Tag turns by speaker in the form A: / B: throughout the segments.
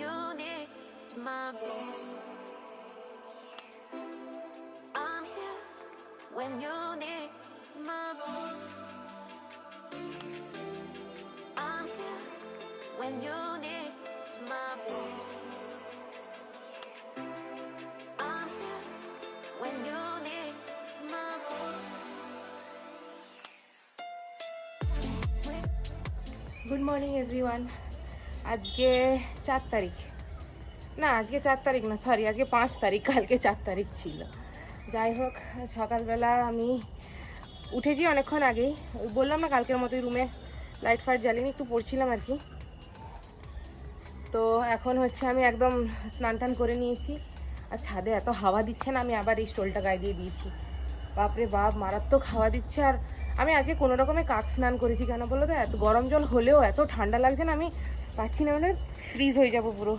A: you need my voice. I'm here when you need my voice. I'm here when you need my voice. I'm here when you need my voice.
B: Good morning everyone. আজকে 4 তারিখ, না আজকে 4 তারিখ না, sorry আজকে 5 তারিখ, কালকে 4 তারিখ ছিল। যাই হোক, সকালবেলা আমি উঠেছি অনেকক্ষণ আগেই। ওই বললাম না কালকের মতোই রুমে লাইট ফাইট জ্বালিনি, একটু পড়ছিলাম আর কি। তো এখন হচ্ছে আমি একদম স্নান টান করে নিয়েছি। আর ছাদে এত হাওয়া দিচ্ছে না, আমি আবার এই স্টোলটা গায়ে দিয়ে দিয়েছি। বাপরে বাপ, মারাত্মক হাওয়া দিচ্ছে। আর আমি আজকে কোনো রকমে কাক স্নান করেছি, কেন বলো তো, এত গরম জল হলেও এত ঠান্ডা লাগছে না, আমি পাচ্ছি না, মানে ফ্রিজ হয়ে যাবো পুরো।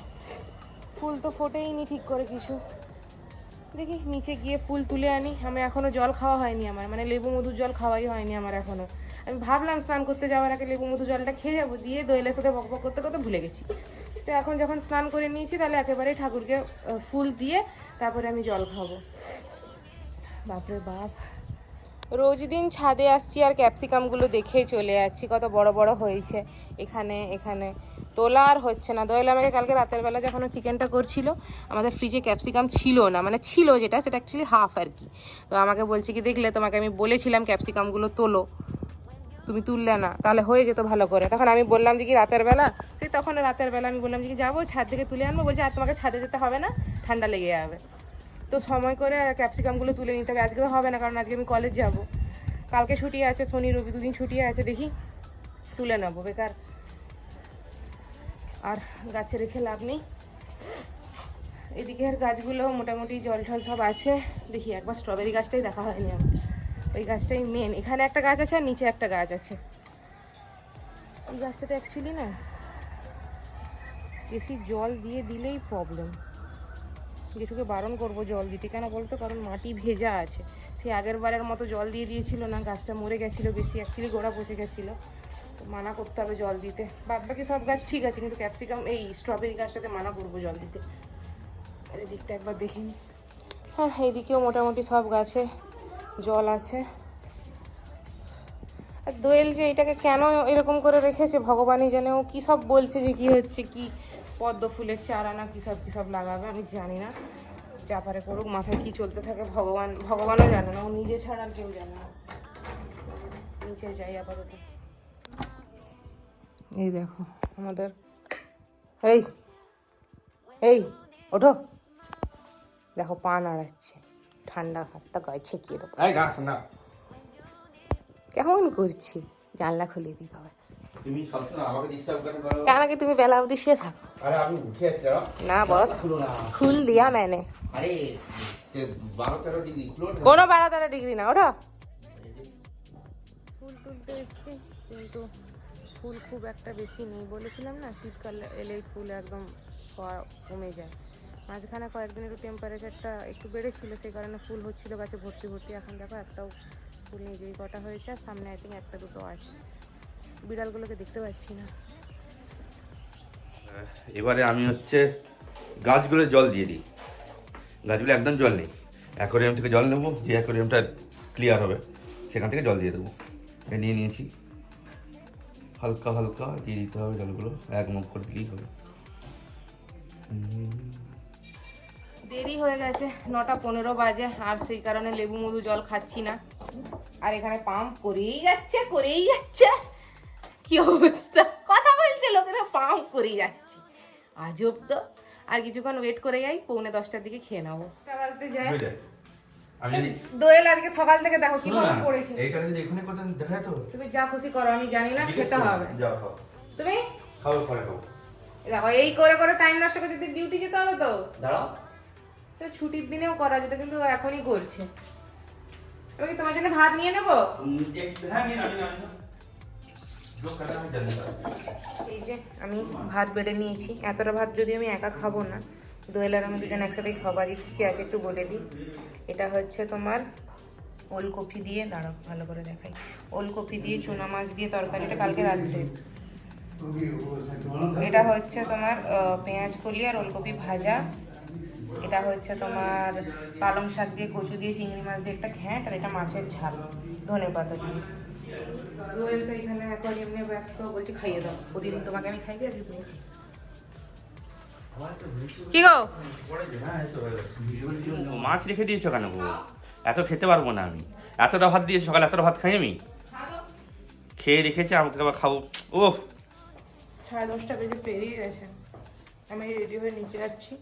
B: ফুল তো ফোটেই নি ঠিক করে কিছু। দেখি নিচে গিয়ে ফুল তুলে আনি। আমি এখনও জল খাওয়া হয়নি আমার, মানে লেবু মধুর জল খাওয়াই হয়নি আমার এখনও। আমি ভাবলাম স্নান করতে যাওয়ার আগে লেবু মধু জলটা খেয়ে যাবো, দিয়ে দোয়েলের সাথে বক বক করতে করতে ভুলে গেছি। তো এখন যখন স্নান করে নিয়েছি, তাহলে একেবারেই ঠাকুরকে ফুল দিয়ে তারপরে আমি জল খাবো। বাপরে বাপ, রোজ দিন ছাদে আসছি আর ক্যাপসিকামগুলো দেখেই চলে যাচ্ছি, কত বড় বড় হয়েছে। এখানে এখানে তোলা আর হচ্ছে না। দোয়েল আমাকে কালকে রাতের বেলা যখন চিকেনটা করছিল, আমাদের ফ্রিজে ক্যাপসিকাম ছিল না, মানে ছিল যেটা, সেটা অ্যাকচুয়ালি হাফ আর কি। তো আমাকে বলছে কি, দেখলে তোমাকে আমি বলেছিলাম ক্যাপসিকামগুলো তোলো, তুমি তুললে না, তাহলে হয়ে যেত ভালো করে। তখন আমি বললাম যে কি রাতের বেলা, সেই তখন রাতের বেলা আমি বললাম যে কি যাবো ছাদ থেকে তুলে আনবো, বলছে আর তোমাকে ছাদে যেতে হবে না, ঠান্ডা লেগে যাবে। তো সময় করে ক্যাপসিকামগুলো তুলে নিতে হবে। আজকে তো হবে না, কারণ আজকে আমি কলেজ যাব। কালকে ছুটি আছে, শনি রবি দুদিন ছুটি আছে, দেখি তুলে নেবো, বেকার আর গাছে রেখে লাভ নেই। এদিকের গাছগুলো মোটামুটি জল ঠল সব আছে। দেখি একবার স্ট্রবেরি গাছটাই দেখা হয়নি আমার, ওই গাছটাই মেন। এখানে একটা গাছ আছে আর নিচে একটা গাছ আছে। এই গাছটাতে অ্যাকচুয়ালি না বেশি জল দিয়ে দিলেই প্রবলেম। যেটুকু বারণ করবো জল দিতে, কেন বলতো, কারণ মাটি ভেজা আছে। সেই আগের বারের মতো জল দিয়ে দিয়েছিল না, গাছটা মরে গেছিলো বেশি, অ্যাকচুয়ালি গোড়া পচে গেছিলো। তো মানা করতে হবে জল দিতে। বাদ বাকি সব গাছ ঠিক আছে, কিন্তু ক্যাপসিকাম এই স্ট্রবেরি গাছটাতে মানা করবো জল দিতে। আর এদিকটা একবার দেখি। হ্যাঁ, এইদিকেও মোটামুটি সব গাছে জল আছে। আর দোয়েল যে এটাকে কেন এরকম করে রেখেছে ভগবানই জানে। ও কী সব বলছে যে কি হচ্ছে, কি পদ্ম ফুলের চারা না কী সব লাগাবে, আমি জানি না। যা পারে করুক, মাথায় কি চলতে থাকে ভগবানও জানে না, ও নিজে ছাড়া আর কেউ জানে না। নিচে যাই আপাতত। এই দেখো আমাদের, এই এই ওঠো, দেখো পা নাড়াচ্ছে, ঠান্ডা হাতটা গায়ে ছেঁকিয়ে দেবো। কেমন করছি, জানলা খুলে দিতে হবে।
C: তুমি সবসময় আমাকে ডিস্টার্ব করো।
B: কেন কি তুমি বেলা অবধি শুয়ে থাকো?
C: আরে আমি উঠে আসছি
B: না বস, খুল দিয়া मैंने।
C: আরে 12-13 ডিগ্রি খুলো না।
B: কোনো 12-13 ডিগ্রি না, ওঠো। ফুল তুলতে এসছি, কিন্তু ফুল খুব একটা বেশি নেই। বলেছিলাম না শীতকাল এলেই ফুল একদম কমে যায়। মাঝখানে কয়েকদিন একটু টেম্পারেচারটা একটু বেড়েছিল, সেই কারণে ফুল হচ্ছিল গাছে ভর্তি ভর্তি। এখন দেখো একটাও ফুল নেই, যেই কটা হয়েছে। আর সামনে আই থিঙ্ক একটা দুটো আছে। বিড়ালগুলোকে দেখতে পাচ্ছি না।
C: এবারে আমি হচ্ছে গাছগুলো জল দিয়ে দিই। গাছগুলো একদম জল নেই, অ্যাকোয়ারিয়াম থেকে জল নেবো, যে অ্যাকোয়ারিয়ামটা ক্লিয়ার হবে সেখান থেকে জল দিয়ে দেবো। নিয়ে নিয়েছি, হালকা হালকা দিয়ে দিতে হবে জলগুলো, এক মুখ করে দিলেই হবে।
B: দেরি হয়ে গেছে, 9:15 বাজে, আর সেই কারণে লেবু মধু জল খাচ্ছি না। আর এখানে পাম্প করেই যাচ্ছে কি অবস্থা, কথা বলছে লোকেরা, পাম্প করেই যাচ্ছে, আজব তো। আর কিছুক্ষণ ওয়েট করে যাই, 9:45টার দিকে খেয়ে নেবো। বাজতে যায়। দোয়েল আজকে সকাল থেকে দেখো কি ভাবে পড়েছে।
C: এইটা যদি এখানে কোথাও দেখায় তো,
B: তুমি যা খুশি করো, আমি জানি না, খেতে হবে।
C: যাও খাও,
B: তুমি
C: খাও পরে খাও।
B: দেখো এই করে করে টাইম নষ্ট করে, যদি ডিউটি যেতে হবে তো
C: দাঁড়াও,
B: ছুটির দিনেও করা যেত, কিন্তু এখনই করছে। এবার কি তোমার জন্য ভাত নিয়ে নেবো?
C: হ্যাঁ নিয়ে নাও।
B: এই যে আমি ভাত বেড়ে নিয়েছি। এতটা ভাত যদি আমি একা খাবো না, দোয়েল আর আমি দুজন একসাথেই খাবো। আজকে কী আছে একটু বলে দিই। এটা হচ্ছে তোমার ওলকপি দিয়ে, দাঁড়াও ভালো করে দেখাই, ওলকপি দিয়ে চুনা মাছ দিয়ে তরকারিটা কালকে রাত্রে। এটা হচ্ছে তোমার পেঁয়াজ কলি আর ওলকপি ভাজা। এটা হচ্ছে তোমার পালং শাক দিয়ে, কচু দিয়ে, চিংড়ি মাছ দিয়ে একটা ঘ্যাঁট, আর এটা মাছের ঝাল ধনে পাতা দিয়ে। দোয়েল তো এখানে এখন এমনি ব্যস্ত, বলছি খাইয়ে দাও, প্রতিদিন তোমাকে আমি খাই দিই, আজকে তুমি খাই। কি গো
C: মাছ রেখে দিয়েছো কেন গো? এত খেতে পারবো না আমি। এতটা ভাত দিয়েছো সকালে, এতটা ভাত খাই আমি? খেয়ে রেখেছে, আমাকে আবার খাবো। ও
B: 10:30 বেজে পেরিয়ে গেছে। আমি রেডি হয়ে নিচে যাচ্ছি,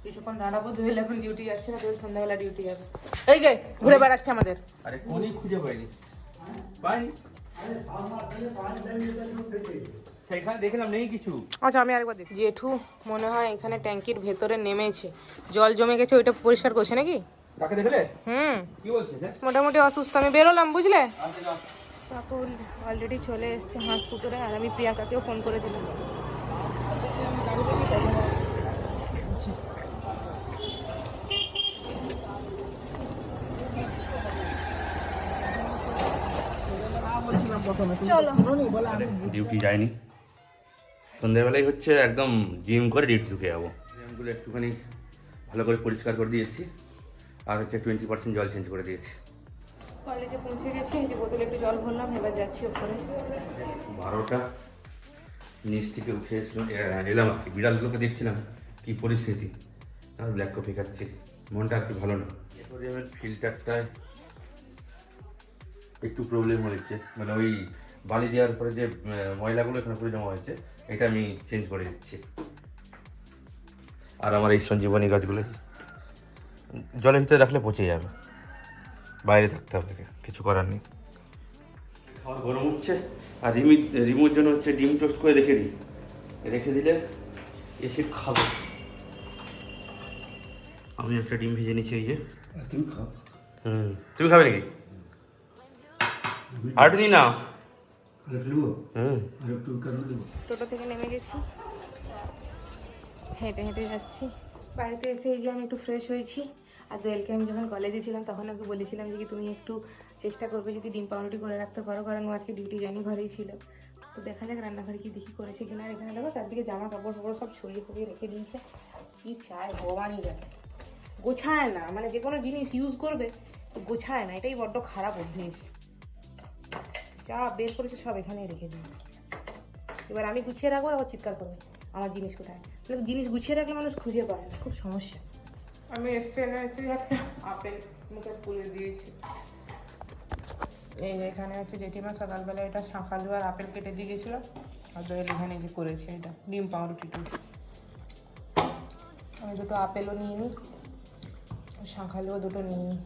B: কিছুক্ষণ দাঁড়াবো। দোয়েল এখন ডিউটি যাচ্ছে না, দোয়েল সন্ধ্যাবেলা ডিউটি যাবে। এই যে ঘুরে বেড়াচ্ছে আমাদের।
C: আরে কোনই খুঁজে পাইনি, পাইনি সেখানে দেখলাম নেই কিছু।
B: আচ্ছা আমি আরেকবার দেখি। জেঠু মনে হয় এখানে ট্যাঙ্কির ভেতরে নেমেছে, জল জমে গেছে, ওইটা পরিষ্কার করছে নাকি?
C: কাকে দেখলে? কি বলছে?
B: মোটামুটি অসুস্থ। আমি বেরোলাম, বুঝলে। কাকু অলরেডি চলে এসছে হাঁস পুকুরে, আর আমি প্রিয়াঙ্কাকেও ফোন করে দিলাম।
C: ডিউটি যায়নি, সন্ধ্যাবেলায় হচ্ছে একদম জিম করে ডিউটি ঢুকে যাবো। জিমগুলো একটুখানি ভালো করে পরিষ্কার করে দিয়েছি, আর হচ্ছে 20% জল চেঞ্জ করে দিয়েছি।
B: কলেজে পৌঁছে গেছি, এই যে বোতলে একটু জল ভরলাম, এবার যাচ্ছি ওপরে।
C: 12টা নিচ থেকে উঠে এলাম আর কি, বিড়ালগুলোকে দেখছিলাম কি পরিস্থিতি, আর ব্ল্যাক কফি খাচ্ছি, মনটা আর কি ভালো না। অ্যাকোয়ারিয়ামের ফিল্টারটায় একটু প্রবলেম হয়েছে, মানে ওই বালি দেওয়ার পরে যে ময়লাগুলো এখানে পরে জমা হয়েছে, এটা আমি চেঞ্জ করে দিচ্ছি। আর আমার এই সঞ্জীবনী গাছগুলো জলের ভিতরে রাখলে পচে যাবে, বাইরে থাকতে হবে, কিছু করার নেই। খাওয়া গরম হচ্ছে, আর রিমুর জন্য হচ্ছে ডিম টোস্ট করে রেখে দিলে এসে খাবো। আমি একটা ডিম ভেজে নিচ্ছি, এই যে।
D: তুমি খাও।
C: তুমি খাবে নাকি? আর একটু দিই না।
B: টোটো থেকে নেমে গেছি, হেঁটে হেঁটে যাচ্ছি। বাড়িতে এসে এই যে আমি একটু ফ্রেশ হয়েছি। আর দোয়েলকে আমি যখন কলেজে ছিলাম তখন ওকে বলেছিলাম যে কি তুমি একটু চেষ্টা করবে যদি ডিম পাউরুটি করে রাখতে পারো, কারণ ও আজকে ডিউটি যায়নি, ঘরেই ছিল। তো দেখা যাক রান্নাঘরে কি দেখি করেছে কিনা। আর এখানে দেখো চারদিকে জামা কাপড় সব ছড়িয়ে ফড়িয়ে রেখে দিয়েছে। কি চায় ভগবানই জানে, গোছায় না, মানে যে কোনো জিনিস ইউজ করবে গোছায় না, এটাই বড্ড খারাপ অভ্যেস। যা বের করেছে সব এখানেই রেখে দিয়েছে। এবার আমি গুছিয়ে রাখবো, আবার চিৎকার করবে আমার জিনিস কোথায়। মানে জিনিস গুছিয়ে রাখলে মানুষ খুঁজে পায় না, খুব সমস্যা। আমি এসে একটা আপেল মুখে তুলে দিয়েছি। এই যে এখানে হচ্ছে জেঠিমা সকালবেলা এটা শাঁখালু আর আপেল কেটে দিয়ে গেছিল, আর দোয়েল এখানে যে করেছে এটা ডিম পাউরুটিটা। আমি দুটো আপেলও নিয়ে নিই, শাঁখালুও দুটো নিয়ে নিই।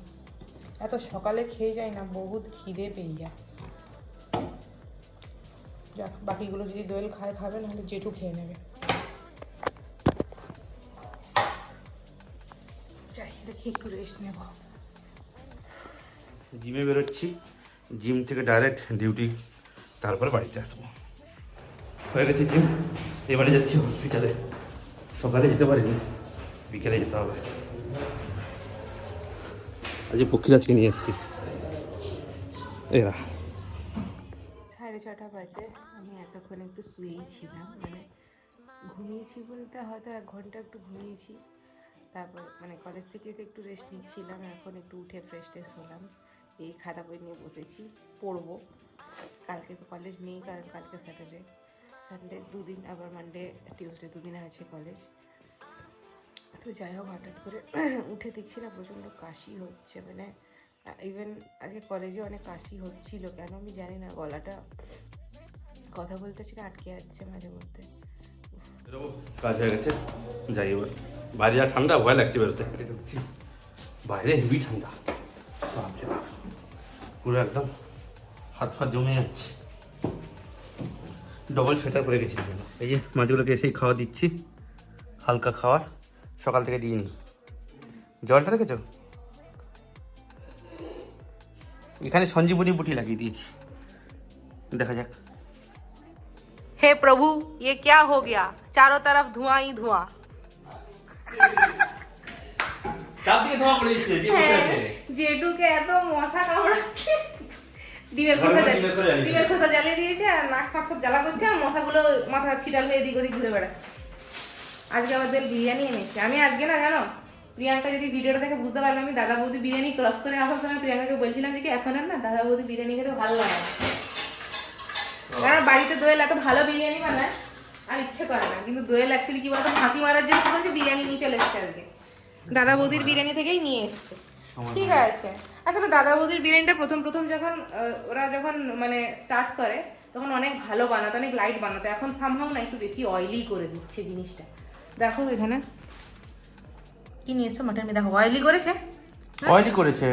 B: এত সকালে খেয়ে যায় না, বহুত খিদে পেয়ে যায়। যাক, বাকিগুলো যদি দোয়েল খাবে, নাহলে জেঠু খেয়ে নেবে। যাই, দেখি একটু রেস্ট নেব।
C: জিমে বেরোচ্ছি, জিম থেকে ডাইরেক্ট ডিউটি, তারপরে বাড়িতে আসবো। হয়ে গেছে জিম, এবারে যাচ্ছি হসপিটালে। সকালে যেতে পারিনি, বিকেলে যেতে হবে। আজ পক্ষীরাজকে নিয়ে এসেছি। এরা
B: 6:30 বাজে। আমি এতক্ষণ একটু শুয়েই ছিলাম, মানে ঘুমিয়েছি বলতে হয়তো 1 ঘন্টা একটু ঘুমিয়েছি। তারপর মানে কলেজ থেকে এসে একটু রেস্ট নিচ্ছিলাম, এখন একটু উঠে ফ্রেশ হলাম। এই খাতা বই নিয়ে বসেছি, পড়বো। কালকে তো কলেজ নেই, কারণ কালকে স্যাটারডে 2 দিন, আবার মানডে টিউসডে 2 দিন আছে কলেজ। তো যাই হোক, হঠাৎ করে উঠে দেখছি না প্রচণ্ড কাশি হচ্ছে, মানে ইভেন আজকে কলেজে অনেক কাশি হচ্ছিল, কেন আমি জানি না, গলাটা কথা বলতে সেটা আটকে যাচ্ছে মাঝে মধ্যে।
C: কাজ হয়ে গেছে, যাই এবার। বাইরে যা ঠান্ডা, ভয় লাগছে বেরোতে। ঢুকছি, বাইরে হেভি ঠান্ডা, পুরো একদম হাত ফাত জমে যাচ্ছে। ডবল সোয়েটার পরে গেছি। এই যে মাছগুলোকে এসেই খাওয়া দিচ্ছি, হালকা খাবার, সকাল থেকে দিইনি। জলটা দেখেছো, এখানে সঞ্জীবনী বুটি লাগিয়ে দিয়েছি, দেখা যাক।
B: हे प्रभु, ये क्या हो गया? चारों तरफ धुआं ही धुआं।
C: চারদিকে ধোঁয়া পড়ে যাচ্ছে।
B: জেঠুকে এত মশা কামড়াচ্ছে, ডিমের
C: ঘরে
B: খোসা
C: ঘরে ডিমের খোসা জ্বালিয়ে
B: ডিমের খোসা জ্বালিয়ে দিয়েছে আর নাক ফাক সব জ্বালা করছে আর মশাগুলো মাথা ছিটাল হয়ে এদিক ওদিক ঘুরে বেড়াচ্ছে। আজকে আবার দেল বিরিয়ানি এনেছে। আমি আজকে না জানো, প্রিয়াঙ্কা যদি ভিডিওটা দেখে বুঝতে পারবে আমি দাদা বৌদি বিরিয়ানি ক্রস করে আসার সময় প্রিয়াঙ্কাকে বলছিলাম যে কি এখন আর না দাদা বৌদি বিরিয়ানি খেতে ভালো লাগে না। কারণ বাড়িতে দোয়েল এত ভালো বিরিয়ানি বানায় আর ইচ্ছে করে না, কিন্তু দোয়েল অ্যাকচুয়ালি কি বলতো ফাঁকি মারার জন্য কি করছে বিরিয়ানি নিয়ে চলে এসছে আজকে, দাদা বৌদির বিরিয়ানি থেকেই নিয়ে এসছে। ঠিক আছে, আসলে দাদা বৌদির বিরিয়ানিটা প্রথম প্রথম যখন ওরা যখন মানে স্টার্ট করে তখন অনেক ভালো বানাতো, অনেক লাইট বানাতো, এখন সামহাও না একটু বেশি অয়েলি করে দিচ্ছে জিনিসটা। দেখো এখানে কি নিয়ে এসছো মাটন, দেখো অয়েলি করেছে।
C: অয়েলি করেছে,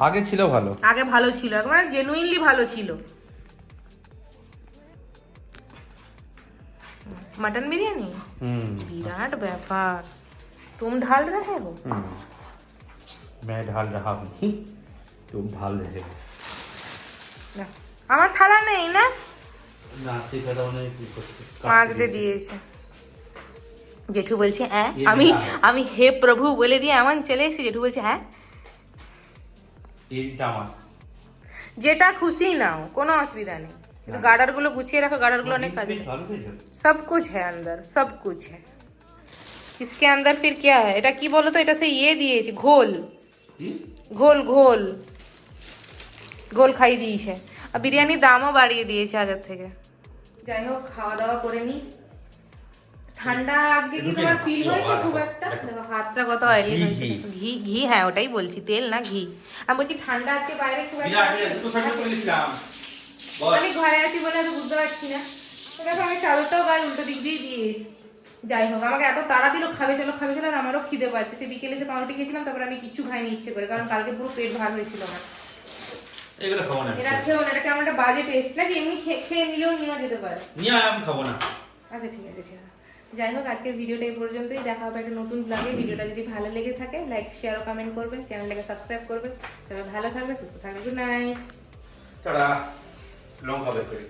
C: আগে ছিল ভালো,
B: আগে ভালো ছিল, একবার জেনুইনলি ভালো ছিল। मटन बिरयानी विराट व्यापार। तुम ढाल रहे हो?
C: मैं ढाल रहा हूँ, तुम ढाल रहे हो।
B: আমার থালা নেই না,
C: না সেটা দাও না, কি করতে
B: মাজতে দিয়েছে। জেঠু বলছে হ্যাঁ, আমি হে প্রভু বলে দিয়ে এমন চলে এসেছি। জেঠু বলছে হ্যাঁ
C: এইটা আমার,
B: যেটা খুশি নাও, কোনো অসুবিধা নেই, কিন্তু গার্ডার গুলো গুছিয়ে রাখো, গার্ডার গুলো অনেক কাজে। सब कुछ है अंदर, सब कुछ है इसके अंदर। फिर क्या है এটা কি বলো তো, এটা সে ইয়ে দিয়েছে ঘোল, ঘোল ঘোল ঘোল খাই দিয়েছে। আর বিরিয়ানির দামও বাড়িয়ে দিয়েছে আগের থেকে। যাই হোক খাওয়া দাওয়া করে নি। ঠান্ডা আজকে কি তোমার ফিল হয়েছে খুব একটা? দেখো হাতটা কত অয়েলি হয়েছে। ঘি ঘি হ্যাঁ ওটাই বলছি, তেল না ঘি। আমি বলছি ঠান্ডা আজকে বাইরে খুব একটা, আমি ঘরে আছি বলে আমি বুঝতে পারছি না। তো দেখো আমি চাদরটাও গায়ে উল্টো দিক দিয়ে দিয়ে এসেছি। যাই হোক আমাকে এত তাড়া দিল খাবে চলো খাবে চলো, আর আমারও খিদে পাচ্ছে। সে বিকেলে যে পাউরুটি খেয়েছিলাম, তারপর আমি কিচ্ছু খাইনি ইচ্ছে করে, কারণ কালকে পুরো পেট ভার হয়েছিল আমার।
C: এগুলো খাবো না,
B: এরা খেয়েও না, এটা কেমন একটা বাজে টেস্ট নাকি, এমনি খেয়ে নিলেও নেওয়া যেতে পারে।
C: নিয়ে আমি খাবো না।
B: আচ্ছা ঠিক আছে ছেড়ে দাও। যাই হোক আজকের ভিডিওটা এই পর্যন্তই, দেখা হবে একটা নতুন ব্লগে। ভিডিওটা যদি ভালো লেগে থাকে লাইক শেয়ার ও কমেন্ট করবেন, চ্যানেলটাকে সাবস্ক্রাইব করবেন। সবাই ভালো থাকবে, সুস্থ থাকবে। গুড নাইট,
C: টাটা, লঙ্কা বের করি।